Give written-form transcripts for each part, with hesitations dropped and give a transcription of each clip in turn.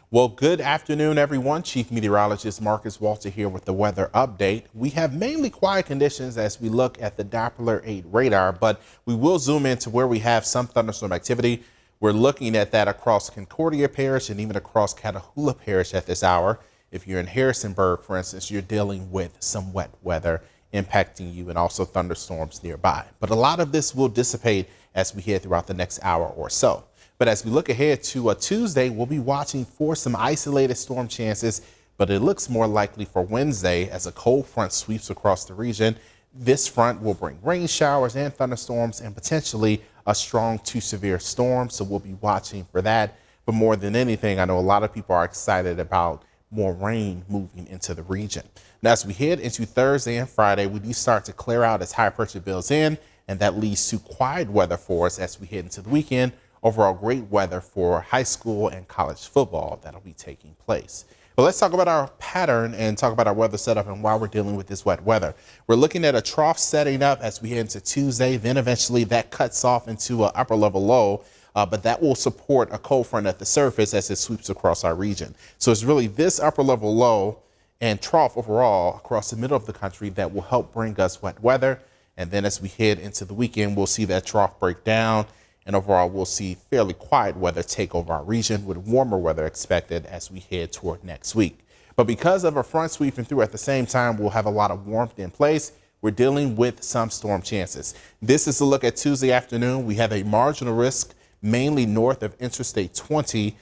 Well, good afternoon, everyone. Chief Meteorologist Marcus Walter here with the weather update. We have mainly quiet conditions as we look at the Doppler 8 radar, but we will zoom into where we have some thunderstorm activity. We're looking at that across Concordia Parish and even across Catahoula Parish at this hour. If you're in Harrisonburg, for instance, you're dealing with some wet weather impacting you and also thunderstorms nearby. But a lot of this will dissipate as we head throughout the next hour or so. But as we look ahead to Tuesday, we'll be watching for some isolated storm chances, but it looks more likely for Wednesday as a cold front sweeps across the region. This front will bring rain showers and thunderstorms and potentially a strong to severe storm. So we'll be watching for that. But more than anything, I know a lot of people are excited about more rain moving into the region. Now, as we head into Thursday and Friday, we do start to clear out as high pressure builds in, and that leads to quiet weather for us as we head into the weekend. Overall, great weather for high school and college football that'll be taking place. But let's talk about our pattern and talk about our weather setup and why we're dealing with this wet weather. We're looking at a trough setting up as we head into Tuesday. Then eventually that cuts off into an upper level low, but that will support a cold front at the surface as it sweeps across our region. So it's really this upper level low and trough overall across the middle of the country that will help bring us wet weather. And then as we head into the weekend, we'll see that trough break down. And overall, we'll see fairly quiet weather take over our region with warmer weather expected as we head toward next week. But because of a front sweeping through at the same time, we'll have a lot of warmth in place. We're dealing with some storm chances. This is a look at Tuesday afternoon. We have a marginal risk mainly north of Interstate 20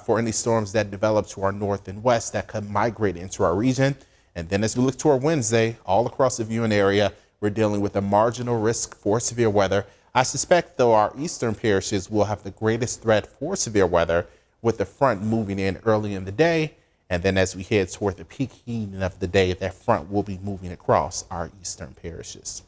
for any storms that develop to our north and west that could migrate into our region. And then as we look toward Wednesday, all across the viewing area, we're dealing with a marginal risk for severe weather. I suspect, though, our eastern parishes will have the greatest threat for severe weather with the front moving in early in the day. And then as we head toward the peak heating of the day, that front will be moving across our eastern parishes.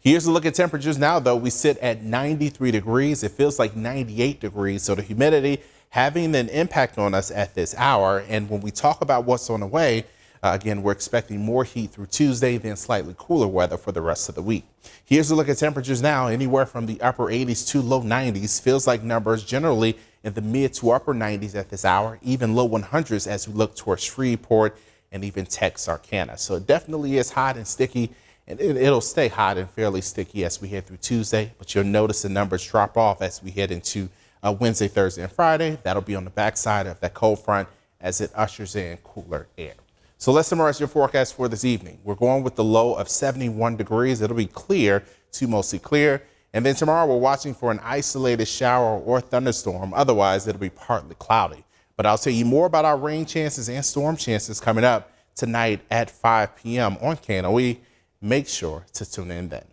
Here's a look at temperatures now, though. We sit at 93 degrees. It feels like 98 degrees. So the humidity having an impact on us at this hour. And when we talk about what's on the way, again, we're expecting more heat through Tuesday, then slightly cooler weather for the rest of the week. Here's a look at temperatures now, anywhere from the upper 80s to low 90s. Feels like numbers generally in the mid to upper 90s at this hour, even low 100s as we look towards Shreveport and even Texarkana. So it definitely is hot and sticky, and it'll stay hot and fairly sticky as we head through Tuesday. But you'll notice the numbers drop off as we head into Wednesday, Thursday, and Friday. That'll be on the backside of that cold front as it ushers in cooler air. So let's summarize your forecast for this evening. We're going with the low of 71 degrees. It'll be clear to mostly clear. And then tomorrow we're watching for an isolated shower or thunderstorm. Otherwise, it'll be partly cloudy. But I'll tell you more about our rain chances and storm chances coming up tonight at 5 p.m. on KNOE. Make sure to tune in then.